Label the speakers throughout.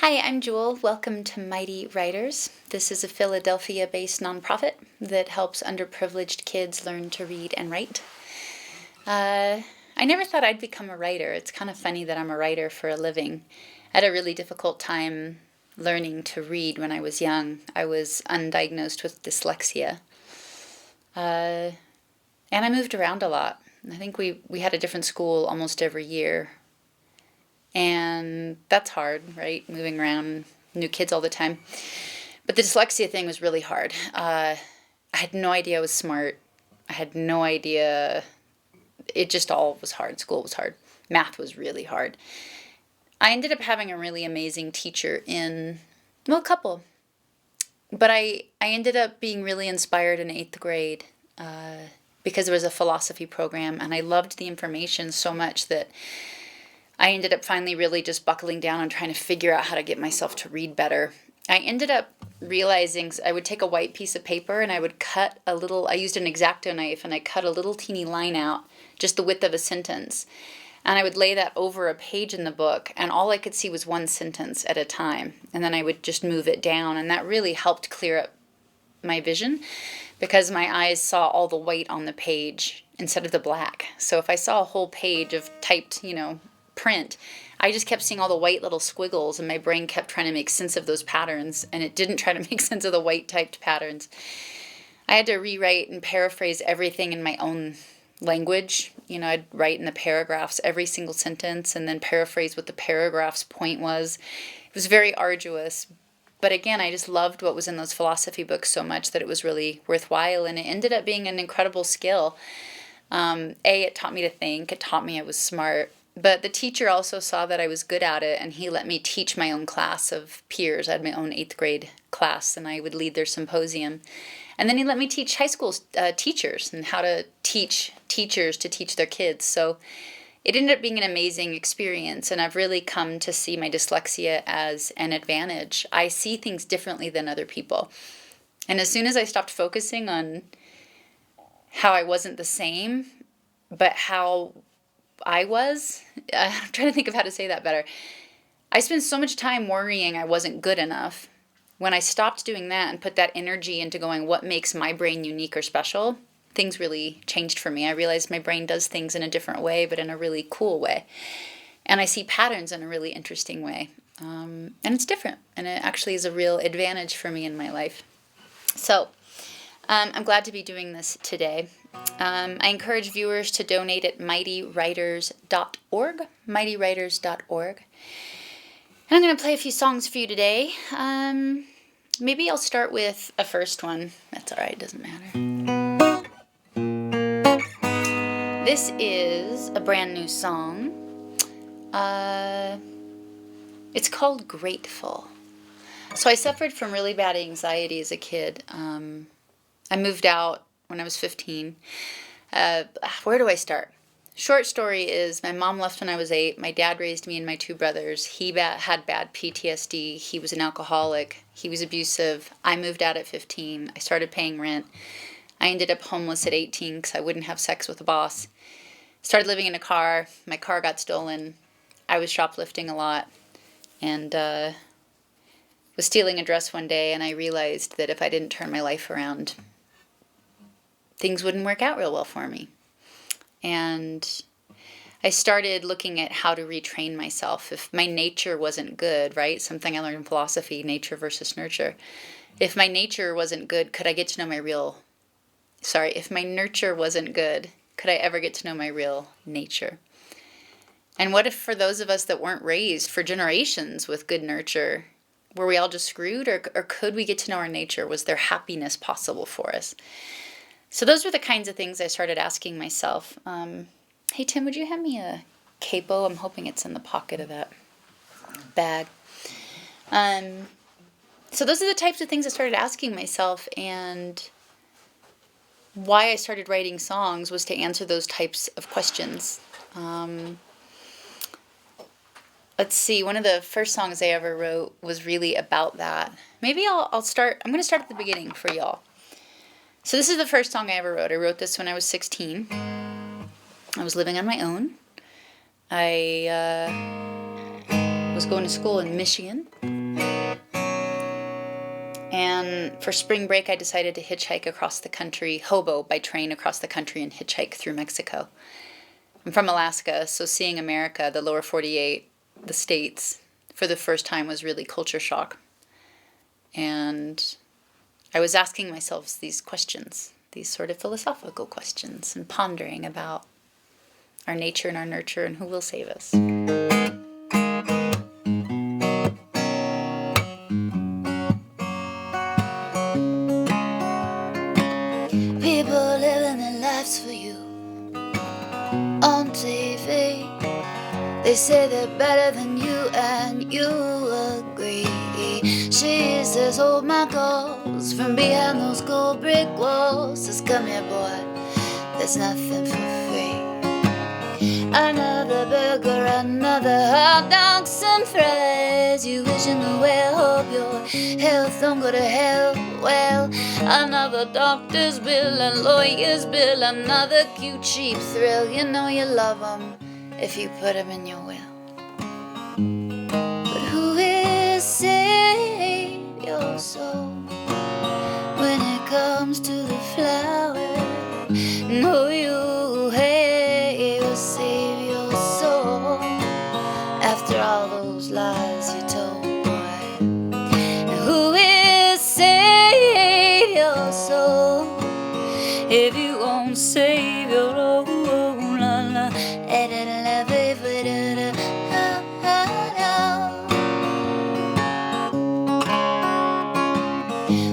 Speaker 1: Hi, I'm Jewel. Welcome to Mighty Writers. This is a Philadelphia-based nonprofit that helps underprivileged kids learn to read and write. I never thought I'd become a writer. It's kind of funny that I'm a writer for a living. I had a really difficult time learning to read when I was young. I was undiagnosed with dyslexia. And I moved around a lot. I think we had a different school almost every year. And that's hard, right? Moving around, new kids all the time. But the dyslexia thing was really hard. I had no idea I was smart. I had no idea. It just all was hard. School was hard. Math was really hard. I ended up having a really amazing teacher a couple. But I ended up being really inspired in 8th grade because there was a philosophy program, and I loved the information so much that I ended up finally really just buckling down and trying to figure out how to get myself to read better. I ended up realizing I would take a white piece of paper and I would I used an X-Acto knife and I cut a little teeny line out, just the width of a sentence. And I would lay that over a page in the book, and all I could see was one sentence at a time. And then I would just move it down, and that really helped clear up my vision because my eyes saw all the white on the page instead of the black. So if I saw a whole page of typed, print, I just kept seeing all the white little squiggles, and my brain kept trying to make sense of those patterns, and it didn't try to make sense of the white typed patterns. I had to rewrite and paraphrase everything in my own language. I'd write in the paragraphs every single sentence and then paraphrase what the paragraph's point was. It was very arduous, but again, I just loved what was in those philosophy books so much that it was really worthwhile, and it ended up being an incredible skill. It taught me to think, it taught me I was smart. But the teacher also saw that I was good at it, and he let me teach my own class of peers. I had my own 8th grade class, and I would lead their symposium. And then he let me teach high school teachers and how to teach teachers to teach their kids. So it ended up being an amazing experience, and I've really come to see my dyslexia as an advantage. I see things differently than other people. And as soon as I stopped focusing on how I wasn't the same, but how I'm trying to think of how to say that better. I spent so much time worrying I wasn't good enough. When I stopped doing that and put that energy into going, what makes my brain unique or special, things really changed for me. I realized my brain does things in a different way, but in a really cool way. And I see patterns in a really interesting way. And it's different. And it actually is a real advantage for me in my life. So I'm glad to be doing this today. I encourage viewers to donate at mightywriters.org, mightywriters.org. And I'm going to play a few songs for you today. Maybe I'll start with a first one. That's all right, doesn't matter. This is a brand new song. It's called Grateful. So I suffered from really bad anxiety as a kid. I moved out when I was 15. Where do I start? Short story is my mom left when I was 8. My dad raised me and my 2 brothers. He had bad PTSD. He was an alcoholic. He was abusive. I moved out at 15. I started paying rent. I ended up homeless at 18 because I wouldn't have sex with a boss. Started living in a car. My car got stolen. I was shoplifting a lot. And was stealing a dress one day, and I realized that if I didn't turn my life around, things wouldn't work out real well for me. And I started looking at how to retrain myself. If my nature wasn't good, right? Something I learned in philosophy, nature versus nurture. If my nature wasn't good, could I get to know if my nurture wasn't good, could I ever get to know my real nature? And what if for those of us that weren't raised for generations with good nurture, were we all just screwed, or could we get to know our nature? Was there happiness possible for us? So those were the kinds of things I started asking myself. Hey, Tim, would you hand me a capo? I'm hoping it's in the pocket of that bag. So those are the types of things I started asking myself, and why I started writing songs was to answer those types of questions. Let's see, one of the first songs I ever wrote was really about that. Maybe I'm going to start at the beginning for y'all. So this is the first song I ever wrote. I wrote this when I was 16. I was living on my own. I was going to school in Michigan. And for spring break, I decided to hitchhike across the country, hobo by train across the country and hitchhike through Mexico. I'm from Alaska, so seeing America, the lower 48, the States, for the first time was really culture shock. And I was asking myself these questions, these sort of philosophical questions, and pondering about our nature and our nurture and who will save us.
Speaker 2: People living their lives for you on TV. They say they're better than you and you agree. She says, hold my calls from behind those gold brick walls. Says, come here, boy, there's nothing for free. Another burger, another hot dog, some fries. You wishing the well, hope your health don't go to hell. Well, another doctor's bill, a lawyer's bill, another cute cheap thrill. You know you love 'em if you put 'em in your will. But who will save your soul when it comes to the flower? No, you will save your soul after all those lies you told, boy. Who will save your soul if you won't save your own?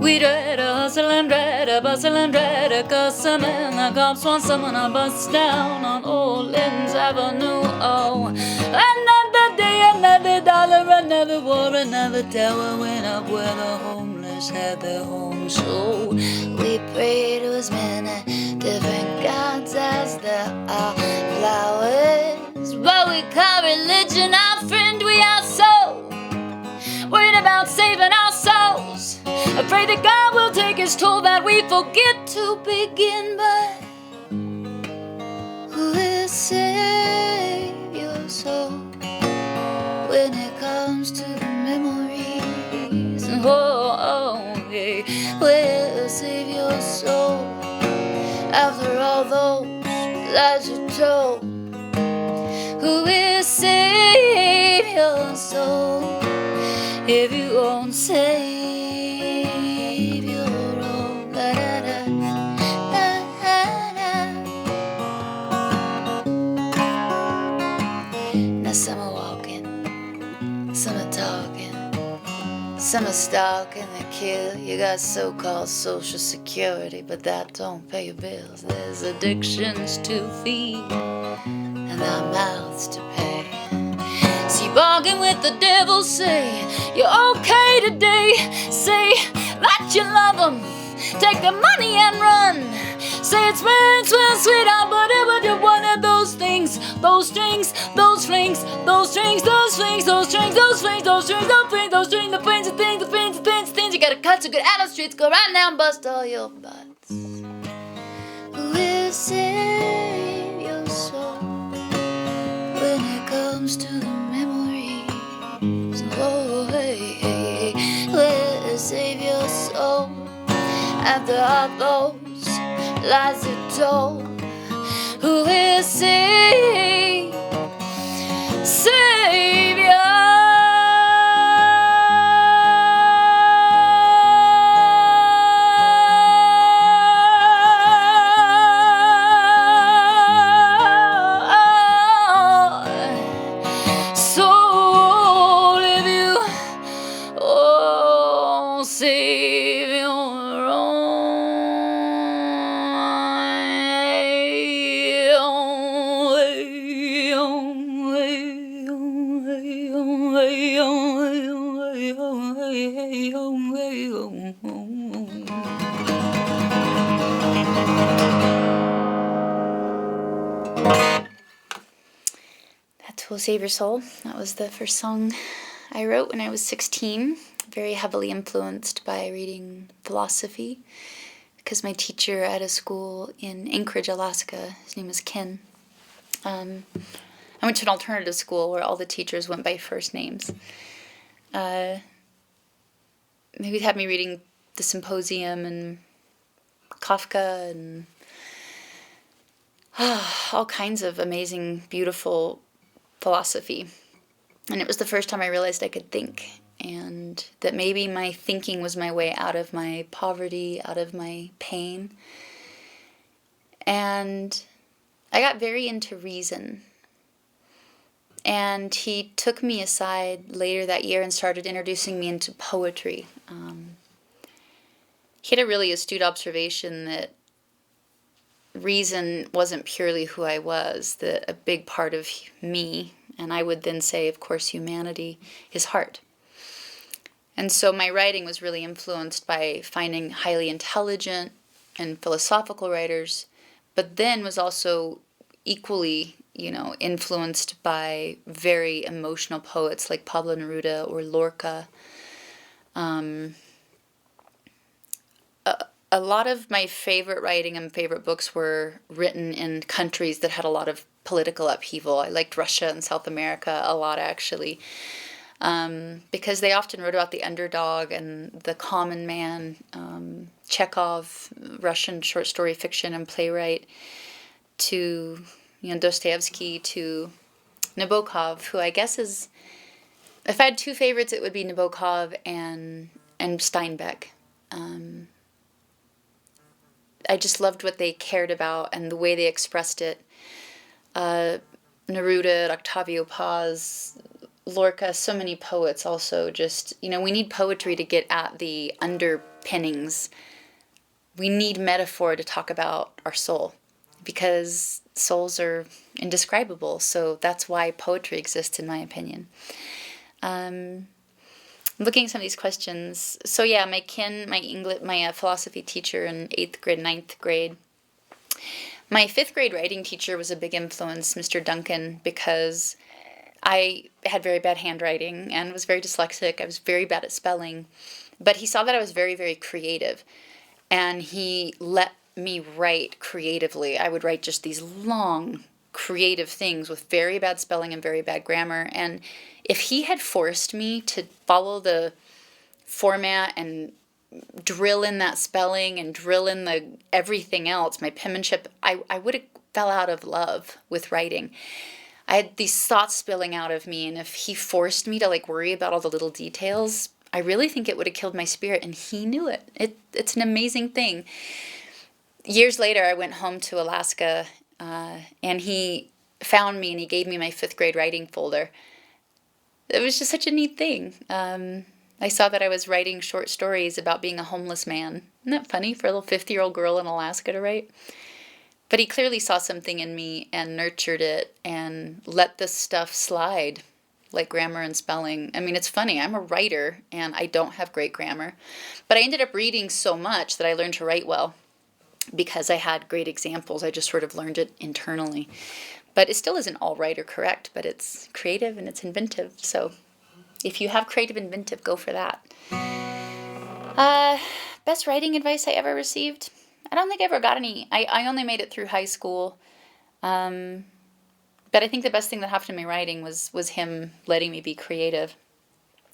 Speaker 2: We'd rather hustle and rather bustle and rather cuss some and the cops want someone to bust down on Old Lynn's Avenue. Oh, another day, another dollar, another war, another tower went up where the homeless had their home. So we pray to as many different gods as there are flowers. But we call religion our friend, we are so worried about saving our souls, afraid that God will take his toll, that we forget to begin. But who will save your soul when it comes to the memories? Yeah, will save your soul after all those lies you told? Who will save your soul if you won't save your own? Da, da, da, da, da. Now some are walking, some are talking, some are stalking, they kill. You got so-called social security, but that don't pay your bills. There's addictions to feed and our mouths to pay. So you bargain with the devil, say you're okay today, say that you love him, take the money and run. Say it's real, sweetheart, but it would you one of those things, those strings, those flings, those strings, those flings, those strings, those flings, those strings, those flings, those strings, the things, the things, the things, the things, the things. You gotta cut so good out of the streets, go right now and bust all your butts. Who will save your soul when it comes to the memories? Oh, hey, hey, will save your soul after all those lies you told? Who will save your soul if you save your own?
Speaker 1: That's Will Save Your Soul. That was the first song I wrote when I was 16, very heavily influenced by reading philosophy, because my teacher at a school in Anchorage, Alaska, his name was Ken. I went to an alternative school where all the teachers went by first names. Maybe it had me reading The Symposium and Kafka and all kinds of amazing, beautiful philosophy. And it was the first time I realized I could think, and that maybe my thinking was my way out of my poverty, out of my pain. And I got very into reason. And he took me aside later that year and started introducing me into poetry. He had a really astute observation that reason wasn't purely who I was, that a big part of me, and I would then say, of course, humanity, is heart. And so my writing was really influenced by finding highly intelligent and philosophical writers, but then was also equally, influenced by very emotional poets like Pablo Neruda or Lorca. A lot of my favorite writing and favorite books were written in countries that had a lot of political upheaval. I liked Russia and South America a lot, actually, because they often wrote about the underdog and the common man. Chekhov, Russian short story fiction and playwright, to Dostoevsky, to Nabokov, who I guess is, if I had two favorites, it would be Nabokov and Steinbeck. I just loved what they cared about and the way they expressed it. Neruda, Octavio Paz, Lorca, so many poets also just, we need poetry to get at the underpinnings. We need metaphor to talk about our soul, because souls are indescribable. So that's why poetry exists, in my opinion. Looking at some of these questions. So yeah, my English, my philosophy teacher in 8th grade, 9th grade. My 5th grade writing teacher was a big influence, Mr. Duncan, because I had very bad handwriting and was very dyslexic. I was very bad at spelling. But he saw that I was very, very creative. And he let me write creatively. I would write just these long, creative things with very bad spelling and very bad grammar. And if he had forced me to follow the format and drill in that spelling and drill in the everything else, my penmanship, I would have fell out of love with writing. I had these thoughts spilling out of me, and if he forced me to worry about all the little details, I really think it would have killed my spirit, and he knew it. It's an amazing thing. Years later, I went home to Alaska, and he found me and he gave me my 5th grade writing folder. It was just such a neat thing. I saw that I was writing short stories about being a homeless man. Isn't that funny for a little 50-year-old girl in Alaska to write? But he clearly saw something in me and nurtured it and let this stuff slide, like grammar and spelling. I mean, it's funny. I'm a writer and I don't have great grammar. But I ended up reading so much that I learned to write well because I had great examples. I just sort of learned it internally. But it still isn't all right or correct, but it's creative and it's inventive. So if you have creative, inventive, go for that. Best writing advice I ever received? I don't think I ever got any. I only made it through high school. But I think the best thing that happened to my writing was him letting me be creative.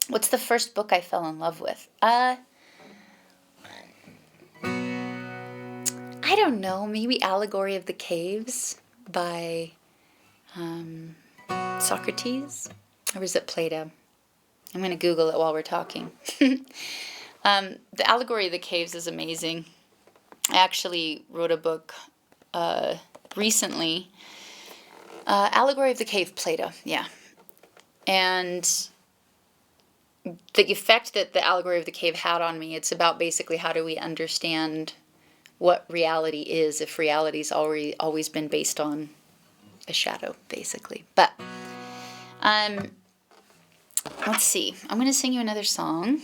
Speaker 1: What's the first book I fell in love with? I don't know. Maybe Allegory of the Caves by Socrates? Or was it Plato? I'm going to Google it while we're talking. The Allegory of the Caves is amazing. I actually wrote a book recently. Allegory of the Cave, Plato, yeah. And the effect that the Allegory of the Cave had on me, it's about basically how do we understand what reality is if reality's always been based on a shadow, basically. But let's see. I'm going to sing you another song.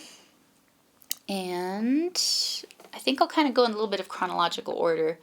Speaker 1: And I think I'll kind of go in a little bit of chronological order.